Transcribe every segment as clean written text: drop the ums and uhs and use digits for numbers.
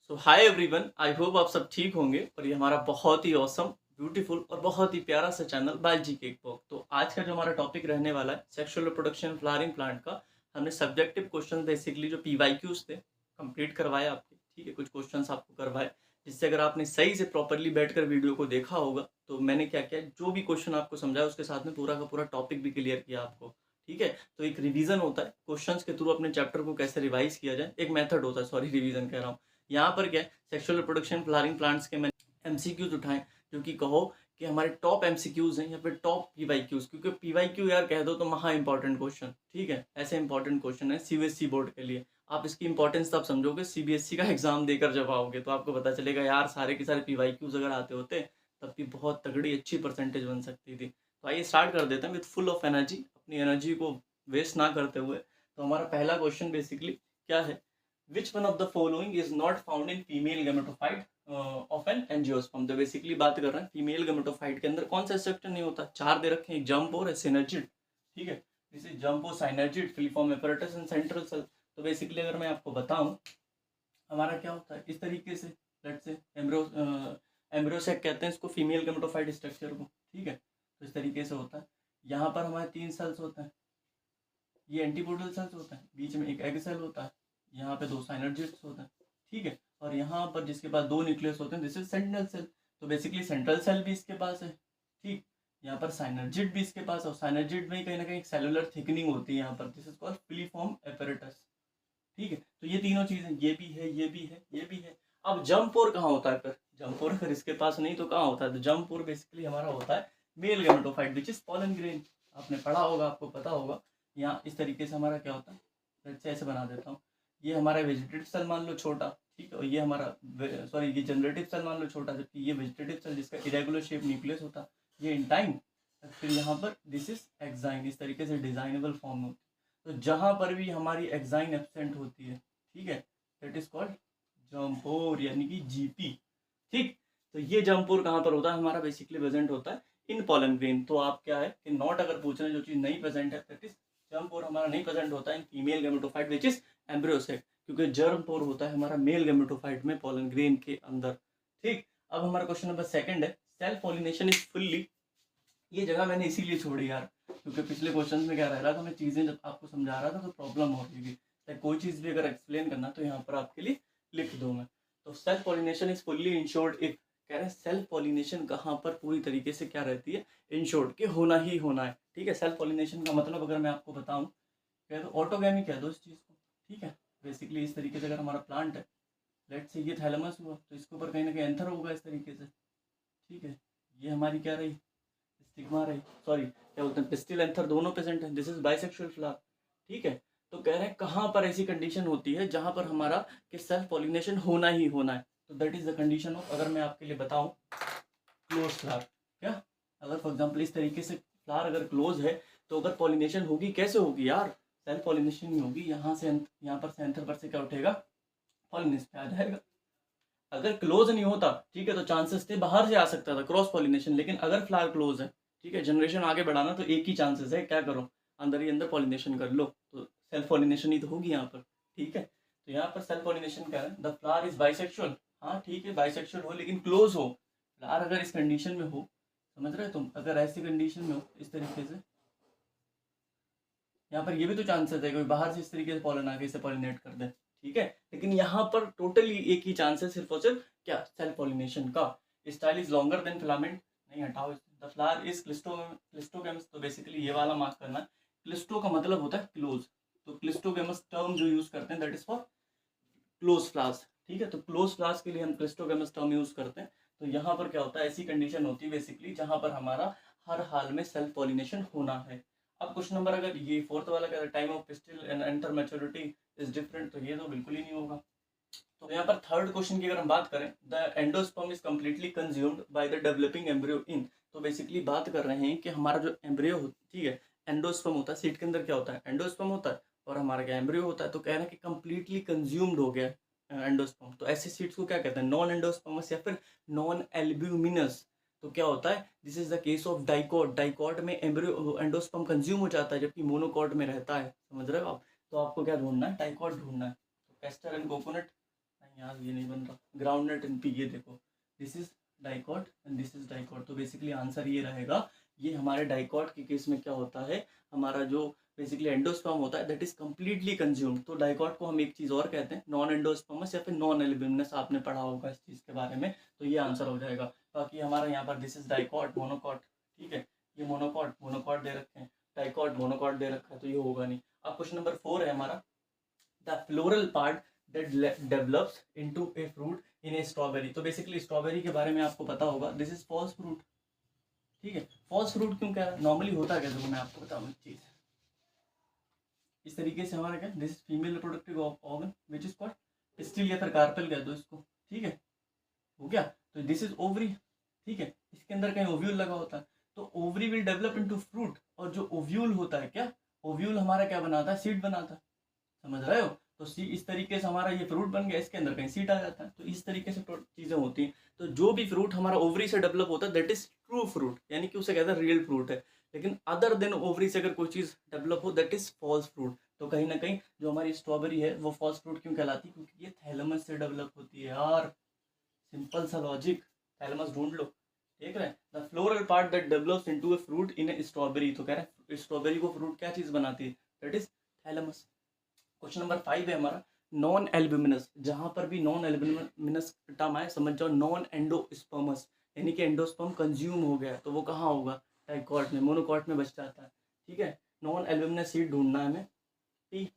So hi everyone, I hope आप सब ठीक होंगे और ये हमारा बहुत ही ऑसम, ब्यूटीफुल और बहुत ही प्यारा सा चैनल बायोलॉजी केक बॉक्स। तो आज का जो हमारा टॉपिक रहने वाला है सेक्सुअल रिप्रोडक्शन फ्लावरिंग प्लांट का। हमने सब्जेक्टिव क्वेश्चन बेसिकली जो पीवाईक्यूज थे कंप्लीट करवाए आपके, ठीक है। कुछ क्वेश्चंस आपको करवाए जिससे अगर आपने सही से प्रॉपरली बैठकर वीडियो को देखा होगा तो मैंने क्या किया, जो भी क्वेश्चन आपको समझाया उसके साथ में पूरा का पूरा टॉपिक भी क्लियर किया आपको, ठीक है। तो एक रिवीजन होता है क्वेश्चंस के थ्रू अपने चैप्टर को कैसे रिवाइज किया जाए, एक मेथड होता है, सॉरी रिवीजन कह रहा हूँ। यहाँ पर क्या है, सेक्सुअल रिप्रोडक्शन फ्लावरिंग प्लांट्स के मैंने एमसीक्यूज उठाए जो कि कहो कि हमारे टॉप एमसीक्यूज हैं या फिर टॉप पीवाईक्यूज, क्योंकि पीवाईक्यू यार कह दो तो महा इंपॉर्टेंट क्वेश्चन, ठीक है। ऐसे इंपॉर्टेंट क्वेश्चन है सीबीएसई बोर्ड के लिए। आप इसकी इंपॉर्टेंस तब समझोगे सीबीएसई का एग्जाम देकर जब आओगे तो आपको पता चलेगा यार सारे के सारे पीवाईक्यूज अगर आते होते तब भी बहुत तगड़ी अच्छी परसेंटेज बन सकती थी। तो आइए स्टार्ट कर देते हैं विद फुल ऑफ एनर्जी, अपनी एनर्जी को वेस्ट ना करते हुए। तो हमारा पहला क्वेश्चन बेसिकली क्या है, which one of the following is not found in female gametophyte of an angiosperm। तो बेसिकली बात कर रहे हैं फीमेल गेमेटोफाइट के अंदर कौन सा स्ट्रक्चर नहीं होता। चार दे रखे हैं, एक जंप और सिनर्जिड, ठीक है। दिस इज जंप और synergid, filiform apparatus and central cell. तो बेसिकली अगर मैं आपको बताऊं हमारा क्या होता है इस तरीके से, लेट्स से एम्ब्रियोसेक कहते हैं इसको, फीमेल गेमेटोफाइट स्ट्रक्चर को, ठीक है। तो इस तरीके से होता है। यहाँ पर हमारे तीन सेल्स होते हैं, ये एंटीपोडल सेल्स होते हैं, बीच में एक एग सेल होता है, यहाँ पे दो साइनर्जिड्स होते हैं, ठीक है। और यहाँ पर जिसके पास दो न्यूक्लियस होते हैं दिस इज सेंट्रल सेल। तो बेसिकली सेंट्रल सेल भी इसके पास है, ठीक। यहाँ पर साइनर्जिड भी इसके पास है और साइनर्जिड में कहीं ना कहीं सेलुलर थिकनिंग होती है यहाँ पर, this is called filiform apparatus, ठीक है। तो ये तीनों चीजें, ये भी है, ये भी है, ये भी है। अब जम्पोर कहाँ होता है फिर, जम्पोर अगर इसके पास नहीं तो कहाँ होता है, तो जम्पोर बेसिकली हमारा होता है mail gametophyte which is pollen grain. आपने पढ़ा होगा, आपको पता होगा। यहाँ इस तरीके से हमारा क्या होता है, ऐसे बना देता हूँ। ये हमारा वेजिटेटिव सेल मान लो छोटा, ठीक है। और ये हमारा सॉरी ये जनरेटिव सेल मान लो छोटा, जबकि ये वेजिटेटिव सेल जिसका इरेगुलर शेप न्यूक्लियस होता है, ये इंटाइन। फिर यहाँ पर दिस इज एक्साइन, इस तरीके से डिजाइनेबल फॉर्म होती है। तो जहां पर भी हमारी एक्साइन एब्सेंट होती है, ठीक है, दैट इज कॉल्ड जम्पोर यानी कि जीपी, ठीक। तो ये जम्पोर कहाँ पर होता है हमारा, बेसिकली प्रेजेंट होता है इन पॉलन ग्रेन। तो आप क्या है कि नॉट अगर पूछ रहे हैं जो चीज नहीं प्रेजेंट है, दैट इज जम्पोर हमारा नहीं प्रेजेंट होता है in female gametophyte which is embryo sac, क्योंकि जर्मपोर होता है हमारा मेल गेमेटोफाइट में पॉलन ग्रेन के अंदर, ठीक। अब हमारा क्वेश्चन नंबर सेकंड है, सेल्फ पॉलिनेशन इज फुल्ली। ये जगह मैंने इसीलिए छोड़ी यार, क्योंकि पिछले क्वेश्चन में क्या रह रहा था, मैं चीजें जब आपको समझा रहा था तो प्रॉब्लम हो रही थी। कोई चीज भी अगर एक्सप्लेन करना तो यहाँ पर आपके लिए लिख दूँ मैं। तो self pollination is fully insured if, कह रहे हैं सेल्फ पॉलिनेशन कहाँ पर पूरी तरीके से क्या रहती है, इंश्योर्ड, के होना ही होना है, ठीक है। सेल्फ पॉलिनेशन का मतलब अगर मैं आपको बताऊं, कह दो ऑटोगैमी कह दो इस चीज को, ठीक है। बेसिकली इस तरीके से अगर हमारा प्लांट है, लेट से ये थैलेमस हुआ तो इसके ऊपर कहीं ना कहीं एंथर होगा इस तरीके से, ठीक है। ये हमारी क्या रही, स्टिग्मा रही, सॉरी क्या बोलते हैं, पिस्टिल एंथर दोनों प्रेजेंट है, दिस इज बाइसेक्सुअल फ्लावर, ठीक है। तो कह रहे हैं कहाँ पर ऐसी कंडीशन होती है जहां पर हमारा कि सेल्फ पॉलिनेशन होना ही होना है, तो that is the condition of, अगर मैं आपके लिए बताऊं, क्लोज फ्लावर। क्या, अगर फॉर एग्जांपल इस तरीके से फ्लावर अगर क्लोज है तो अगर पॉलिनेशन होगी कैसे होगी यार, सेल्फ पॉलिनेशन ही होगी। यहाँ से यहाँ पर से एंथर पर से क्या उठेगा, पॉलिनेशन पे आ जाएगा। अगर क्लोज नहीं होता, ठीक है, तो चांसेस थे बाहर से आ सकता था क्रॉस पॉलिनेशन, लेकिन अगर फ्लावर क्लोज है, ठीक है, जनरेशन आगे बढ़ाना, तो एक ही चांसेस है, क्या करो अंदर ही अंदर पॉलिनेशन कर लो, तो सेल्फ पॉलिनेशन ही तो होगी यहाँ पर, ठीक है। तो यहाँ पर सेल्फ पॉलिनेशन क्या है, द फ्लावर इज बाइसेक्सुअल, हाँ ठीक है, बाइसेक्सुअल हो लेकिन क्लोज हो। फ्लावर अगर इस कंडीशन में हो, समझ रहे हो तुम, अगर ऐसी कंडीशन में हो इस तरीके से, यहाँ पर ये भी तो चांसेस है कोई बाहर से इस तरीके से पॉलन आगे इसे पॉलिनेट कर दे, ठीक है। लेकिन यहाँ पर टोटली एक ही चांस है सिर्फ और सिर्फ क्या, सेल्फ पॉलिनेशन का। Style is longer than filament, नहीं हटाओ, द फ्लावर इज क्लिस्टोगेमस। तो बेसिकली ये वाला मार्क करना है, क्लिस्टो का मतलब होता है क्लोज, तो क्लिस्टोगेमस टर्म जो यूज करते हैं that is for close flowers, ठीक है। तो क्लोज फ्लावर्स के लिए हम क्लिस्टोगेमस टर्म यूज करते हैं। तो यहाँ पर क्या होता है, ऐसी कंडीशन होती है बेसिकली जहां पर हमारा हर हाल में सेल्फ पॉलिनेशन होना है। अब क्वेश्चन नंबर, अगर ये फोर्थ वाला क्या, time of pistil and enter maturity is different, तो ये तो बिल्कुल ही नहीं होगा। तो यहाँ पर थर्ड क्वेश्चन की अगर हम बात करें, the endosperm is completely consumed by the developing embryo in. तो बेसिकली बात कर रहे हैं कि हमारा जो एम्ब्रियो, ठीक है, एंडोस्पर्म होता है, सीट के अंदर क्या होता है, एंडोस्पर्म होता है, और हमारा क्या एम्ब्रियो होता है। तो कह रहे हैं कि कम्प्लीटली कंज्यूम्ड हो गया एंडोस्पर्म। तो ऐसे सीट्स को क्या कहते हैं, नॉन एंडोस्पर्मस या फिर नॉन एल्ब्यूमिनस। तो क्या होता है, this is the case of dicot. Dicot में एम्ब्रियो एंडोस्पर्म कंज्यूम हो जाता है, जबकि मोनोकॉट में रहता है, समझ रहे हो आप। तो आपको क्या ढूंढना है, डाइकॉट ढूंढना है। तो कैस्टर एंड कोकोनट, यार ये नहीं बन रहा, ग्राउंड नट इन पी, ये देखो this is dicot and this is dicot. तो बेसिकली आंसर ये रहेगा, ये हमारे डाइकॉट के केस में क्या होता है, हमारा जो बेसिकली एंडोस्पर्म होता है दैट इज कम्प्लीटली कंज्यूम्ड। तो डाइकॉट को हम एक चीज़ और कहते हैं, नॉन एंडोस्पर्मस या फिर नॉन एल्ब्यूमिनस, आपने पढ़ा होगा इस चीज़ के बारे में, तो ये आंसर हो जाएगा। बाकी हमारा यहाँ पर दिस इज डाइकॉट मोनोकॉट, ठीक है, ये मोनोकॉट मोनोकॉट दे रखे हैं, डाइकॉट मोनोकॉट दे रखा है, तो ये होगा नहीं। अब क्वेश्चन नंबर 4 है हमारा, the floral part that develops into a fruit in A strawberry. तो बेसिकली स्ट्रॉबेरी के बारे में आपको पता होगा, दिस इज फॉल्स फ्रूट, ठीक है। फॉल्स फ्रूट क्यों कह रहा है, नॉर्मली होता क्या, देखो मैं आपको बताऊँ एक चीज़, इस तरीके से हमारा क्या, this is female reproductive organ which is called pistil या फिर कार्पेल कह दो इसको, ठीक है, हो गया। तो दिस इज ओवरी, ठीक है, इसके अंदर कहीं ओव्यूल लगा होता है, तो ovary will develop into fruit, और जो ओव्यूल होता है क्या, ओव्यूल हमारा क्या बनाता है, सीड बनाता है, समझ रहे हो। तो सी इस तरीके से हमारा ये फ्रूट बन गया, इसके अंदर कहीं सीड आ जाता है, तो इस तरीके से चीज़ें होती हैं। तो जो भी फ्रूट हमारा ओवरी से डेवलप होता है दैट इज ट्रू फ्रूट, यानी कि उसे कहते हैं रियल फ्रूट है। लेकिन अदर देन ओवरी से अगर कोई चीज़ डेवलप हो दैट इज फॉल्स फ्रूट। तो कहीं ना कहीं जो हमारी स्ट्रॉबेरी है वो फॉल्स फ्रूट क्यों कहलाती है, क्योंकि ये थैलेमस से डेवलप होती है यार, सिंपल सा लॉजिक, थैलेमस ढूंढ लो, देख रहे हैं। The floral part that develops into a fruit in A strawberry, तो कह रहे हैं स्ट्रॉबेरी को फ्रूट क्या चीज़ बनाती है, that is thalamus. Question number 5 है हमारा, नॉन एल्ब्यूमिनस, जहां पर भी नॉन एल्ब्यूमिनस टर्म आए समझ जाओ नॉन एंडोस्पर्मस, यानी कि एंडोस्पर्म कंज्यूम हो गया तो वो कहाँ होगा, डाइकॉट में, मोनोकॉट में बच जाता है, ठीक है। नॉन एल्ब्यूमिनस सीड ढूंढना है हमें, पी,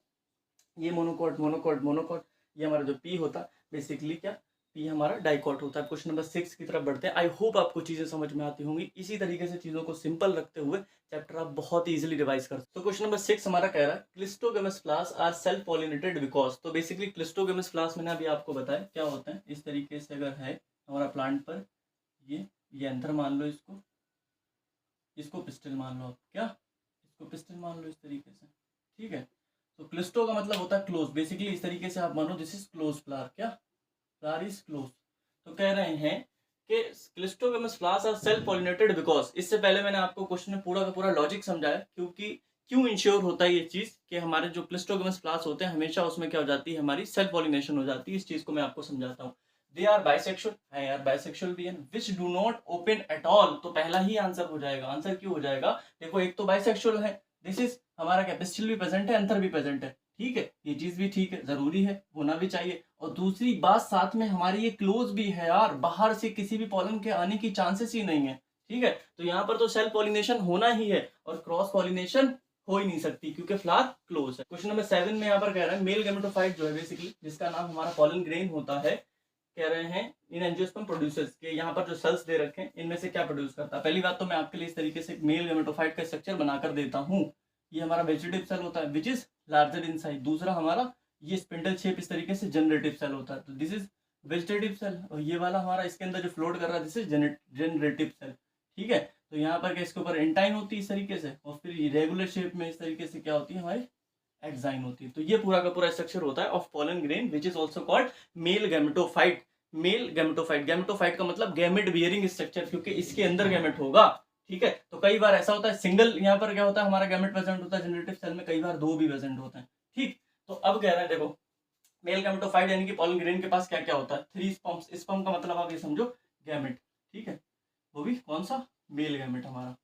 ये मोनोकॉट मोनोकॉट मोनोकॉट, ये हमारा जो पी होता है बेसिकली क्या, पी हमारा डाइकॉट होता है। क्वेश्चन नंबर 6 की तरफ बढ़ते हैं। आई होप आपको चीजें समझ में आती होंगी, इसी तरीके से चीजों को सिंपल रखते हुए चैप्टर आप बहुत ही इजीली रिवाइज कर सकते हो। तो क्वेश्चन नंबर 6 हमारा कह रहा है cleistogamous flowers are self pollinated because. तो बेसिकली क्लिस्टोगेमस फ्लावर्स मैंने अभी आपको बताया क्या होता है, इस तरीके से अगर है हमारा प्लांट पर, ये एंथर मान लो, इसको पिस्टल मान लो, आप क्या, इसको पिस्टल मान लो इस तरीके से, ठीक है। तो क्लिस्टो का मतलब होता है क्लोज, बेसिकली इस तरीके से आप मानो दिस इज क्लोज फ्लावर, क्या, फ्लावर इज क्लोज। तो कह रहे हैं कि cleistogamous flowers are self pollinated because. इससे पहले मैंने आपको क्वेश्चन में पूरा का पूरा लॉजिक समझाया, क्योंकि क्यों इंश्योर होता है ये चीज कि हमारे जो क्लिस्टोगेमस फ्लावर्स होते हैं हमेशा उसमें क्या हो जाती है, हमारी सेल्फ पॉलिनेशन हो जाती है। इस चीज को मैं आपको समझाता हूँ। दे आर बाइसेक्सुअल है यार, बाइसेक्सुअल भी है, which do not open at all. तो पहला ही आंसर हो जाएगा। आंसर क्यों हो जाएगा, देखो एक तो बाइसेक्सुअल है, दिस इज हमारा कैपेसिटी भी प्रेजेंट है, अंतर भी प्रेजेंट है, ठीक है, ये चीज भी ठीक है, जरूरी है, होना भी चाहिए। और दूसरी बात साथ में हमारी ये क्लोज भी है यार, बाहर से किसी भी पॉलन के आने की चांसेस ही नहीं है, ठीक है। तो यहाँ पर तो सेल्फ पॉलिनेशन होना ही है और क्रॉस पॉलिनेशन हो ही नहीं सकती क्योंकि फ्लावर क्लोज है। क्वेश्चन नंबर 7 में यहाँ पर कह रहा है मेल गैमेटोफाइट जो है बेसिकली, जिसका नाम हमारा पॉलन ग्रेन होता है, कह रहे हैं इन एंजियोस्पर्म प्रोड्यूसर्स के, यहाँ पर जो सेल्स दे रखे हैं इनमें से क्या प्रोड्यूस करता है। पहली बात तो मैं आपके लिए इस तरीके से मेल गैमेटोफाइट का स्ट्रक्चर बनाकर देता हूँ। ये हमारा वेजिटेटिव सेल होता है which is larger in size. दूसरा हमारा ये स्पिंडल शेप इस तरीके से जनरेटिव सेल होता है, तो दिस इज वेजिटेटिव सेल। और ये वाला हमारा इसके अंदर जो फ्लोट कर रहा है दिस इज जनरेटिव सेल, ठीक है। तो यहाँ पर क्या, इसके ऊपर एंटाइन होती है इस तरीके से, और फिर रेगुलर शेप में इस तरीके से क्या होती है हमारी एक्साइन होती है। तो ये पूरा का पूरा स्ट्रक्चर होता है of pollen grain which is also called male gametophyte. Male gametophyte, gametophyte का मतलब गैमेट बियरिंग स्ट्रक्चर, क्योंकि इसके अंदर गैमेट होगा, ठीक है। तो कई बार ऐसा होता है सिंगल यहाँ पर क्या होता है हमारा गैमेट प्रेजेंट होता है जनरेटिव सेल में, कई बार दो भी प्रेजेंट होते हैं, ठीक। तो अब कह रहे हैं देखो मेल गैमेटोफाइट यानी कि पोलन ग्रेन के पास क्या क्या होता है, 3 स्पर्म्स। स्पर्म का मतलब आप ये समझो गैमेट, ठीक है, वो भी कौन सा, मेल गैमेट हमारा,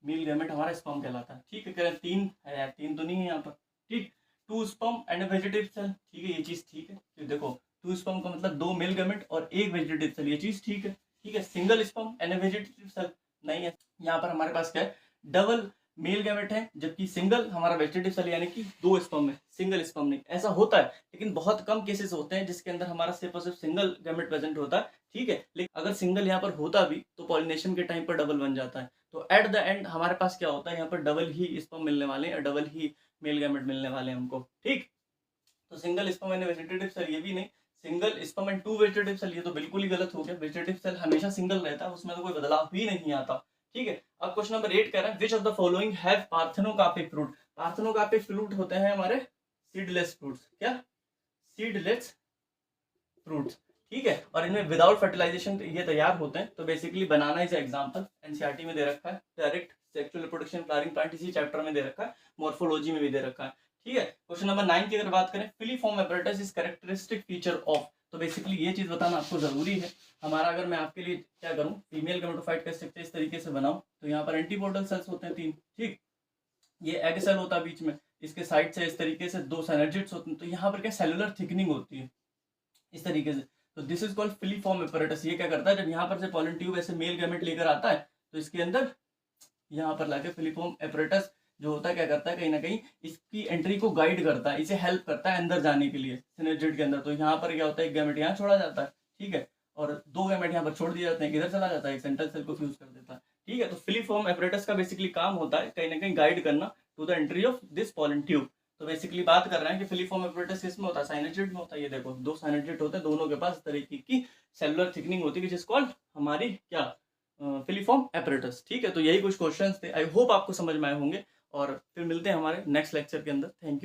मेल गैमेट हमारा स्पर्म कहलाता है, ठीक है। कह रहे हैं 3 है यार, 3 तो नहीं है यहाँ पर, ठीक। 2 स्पर्म एंड वेजिटेटिव सेल, ठीक है, ये चीज ठीक है। तो देखो 2 स्पर्म का मतलब 2 मेल गैमेट और 1 वेजिटेटिव सेल, ये चीज ठीक है, ठीक है। Single sperm and vegetative cell नहीं है, यहाँ पर हमारे पास क्या है, डबल मेल गैमेट है, जबकि सिंगल हमारा वेजिटेटिव सेल यानी कि 2 स्पर्म है, सिंगल स्पर्म नहीं। ऐसा होता है लेकिन बहुत कम केसेस होते हैं जिसके अंदर हमारा सिर्फ और सिर्फ सिंगल गैमेट प्रेजेंट होता है, ठीक है। लेकिन अगर सिंगल यहाँ पर होता भी तो पॉलिनेशन के टाइम पर डबल बन जाता है। तो एट द एंड हमारे पास क्या होता है, यहाँ पर डबल ही स्पर्म मिलने वाले हैं और डबल ही मेल गैमेट मिलने वाले हैं हमको, ठीक। तो single sperm and vegetative cell ये भी नहीं, single sperm and 2 vegetative cell ये तो बिल्कुल ही गलत हो गया। वेजिटेटिव सेल हमेशा सिंगल रहता है, उसमें तो कोई बदलाव भी नहीं आता, ठीक है। अब क्वेश्चन नंबर 8 कह रहा है which of the following have parthenocarpic fruit. Parthenocarpic fruit होते हैं हमारे सीडलेस फ्रूट्स, क्या, सीडलेस फ्रूट्स, ठीक है। और इनमें विदाउट फर्टिलाइजेशन ये तैयार होते हैं। तो basically banana is example, NCERT में दे रखा है, direct sexual reproduction flowering plant इसी चैप्टर में दे रखा है, मॉर्फोलॉजी में भी दे रखा है, ठीक है। क्वेश्चन नंबर 9 की अगर बात करें filiform apparatus is characteristic feature of. तो बेसिकली ये चीज़ बताना आपको ज़रूरी है। हमारा अगर मैं आपके लिए क्या करूँ, फीमेल गैमेटोफाइट का स्ट्रक्चर इस तरीके से बनाऊँ, तो यहाँ पर एंटीपोडल सेल्स होते हैं 3, ठीक। ये एग सेल होता है बीच में, इसके साइड से इस तरीके से 2 सिनर्जिड्स होते हैं, तो यहाँ पर क्या सेलुलर थिकनिंग होती है इस तरीके से। तो this is called filiform apparatus. ये क्या करता है, जब यहाँ पर से पॉलन ट्यूब ऐसे मेल गैमेट लेकर आता है, तो इसके अंदर यहाँ पर लाके फिलीफॉर्म एपरेटस जो होता है क्या करता है, कहीं ना कहीं इसकी एंट्री को गाइड करता है, इसे हेल्प करता है अंदर जाने के लिए सिनर्जिड के अंदर। तो यहाँ पर क्या होता है, एक गैमेट यहाँ छोड़ा जाता है, ठीक है, और 2 गैमेट यहाँ पर छोड़ दिए जाते हैं, किधर चला जाता है, एक सेंट्रल सेल को फ्यूज कर देता है, ठीक है। तो फिलीफॉर्म एपरेटस का बेसिकली काम होता है कहीं ना कहीं गाइड करना to the entry of this pollen tube. तो बेसिकली बात कर रहे हैं कि फिलीफॉर्म एपरेटस किसमें होता है, साइनर्जिड में होता है। ये देखो 2 साइनर्जिड होते हैं, दोनों के पास इस तरीके की सेलुलर थिकनिंग होती है, जिस कॉल्ड हमारी क्या फिलीफॉर्म एपरेटस, ठीक है। तो यही कुछ क्वेश्चंस थे, आई होप आपको समझ में आए होंगे, और फिर मिलते हैं हमारे नेक्स्ट लेक्चर के अंदर। Thank you.